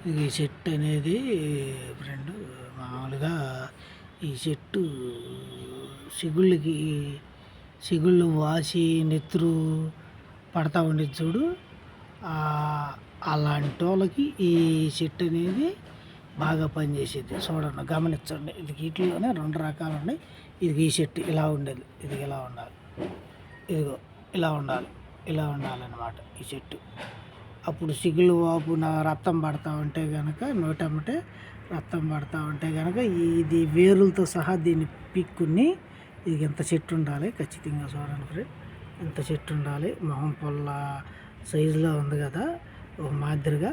ఈ చెట్టు అనేది ఫ్రెండ్ మామూలుగా ఈ చెట్టు సిగుళ్ళకి సిగుళ్ళు వాసి నెత్తురు పడతా ఉండేది చూడు. అలాంటి వాళ్ళకి ఈ చెట్టు అనేది బాగా పనిచేసేది. చూడండి, గమనించండి. ఇది వీటిలోనే 2 రకాలు ఉన్నాయి. ఇది ఈ చెట్టు ఇలా ఉండేది, ఇది ఇలా ఉండాలి, ఇదిగో ఇలా ఉండాలి, ఇలా ఉండాలన్నమాట ఈ చెట్టు. అప్పుడు సిగులు వాపు రక్తం పడతా ఉంటే కనుక నోటమ్మటే రక్తం పడతా ఉంటే కనుక ఇది వేరులతో సహా దీన్ని పీక్కుని ఇది ఇంత చెట్టు ఉండాలి. ఖచ్చితంగా చూడండి ఫ్రెండ్, ఇంత చెట్టు ఉండాలి. మొహం పొల్ల సైజులో ఉంది కదా ఒక మాదిరిగా.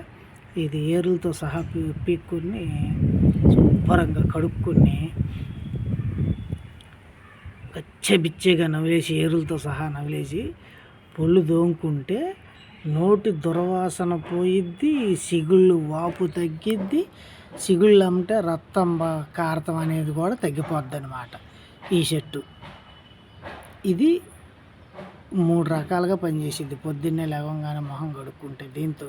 ఇది ఏరులతో సహా పీక్కుని శుభ్రంగా కడుక్కొని కచ్చబిచ్చేగా నవ్వేసి ఏరులతో సహా నవ్వేసి పొళ్ళు దోముకుంటే నోటి దుర్వాసన పోయిద్ది, సిగుళ్ళు వాపు తగ్గిద్ది, సిగుళ్ళు అమ్మితే రక్తం కారతం అనేది కూడా తగ్గిపోద్ది అనమాట ఈ చెట్టు. ఇది 3 రకాలుగా పనిచేసిద్ది. పొద్దున్నే లేవగానే మొహం కడుక్కుంటే దీంతో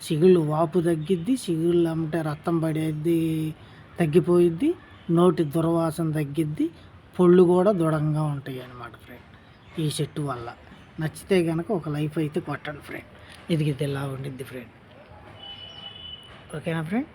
సిగుళ్ళు వాపు తగ్గిద్ది, సిగుళ్ళు అమ్మితే రక్తం పడేది తగ్గిపోయిద్ది, నోటి దుర్వాసన తగ్గిద్ది, పొళ్ళు కూడా దృఢంగా ఉంటాయి అన్నమాట ఫ్రెండ్ ఈ చెట్టు వల్ల. నచ్చితే కనుక ఒక లైఫ్ అయితే కొట్టండి ఫ్రెండ్. ఇది ఇలా ఉండిద్ది ఫ్రెండ్. ఓకేనా ఫ్రెండ్?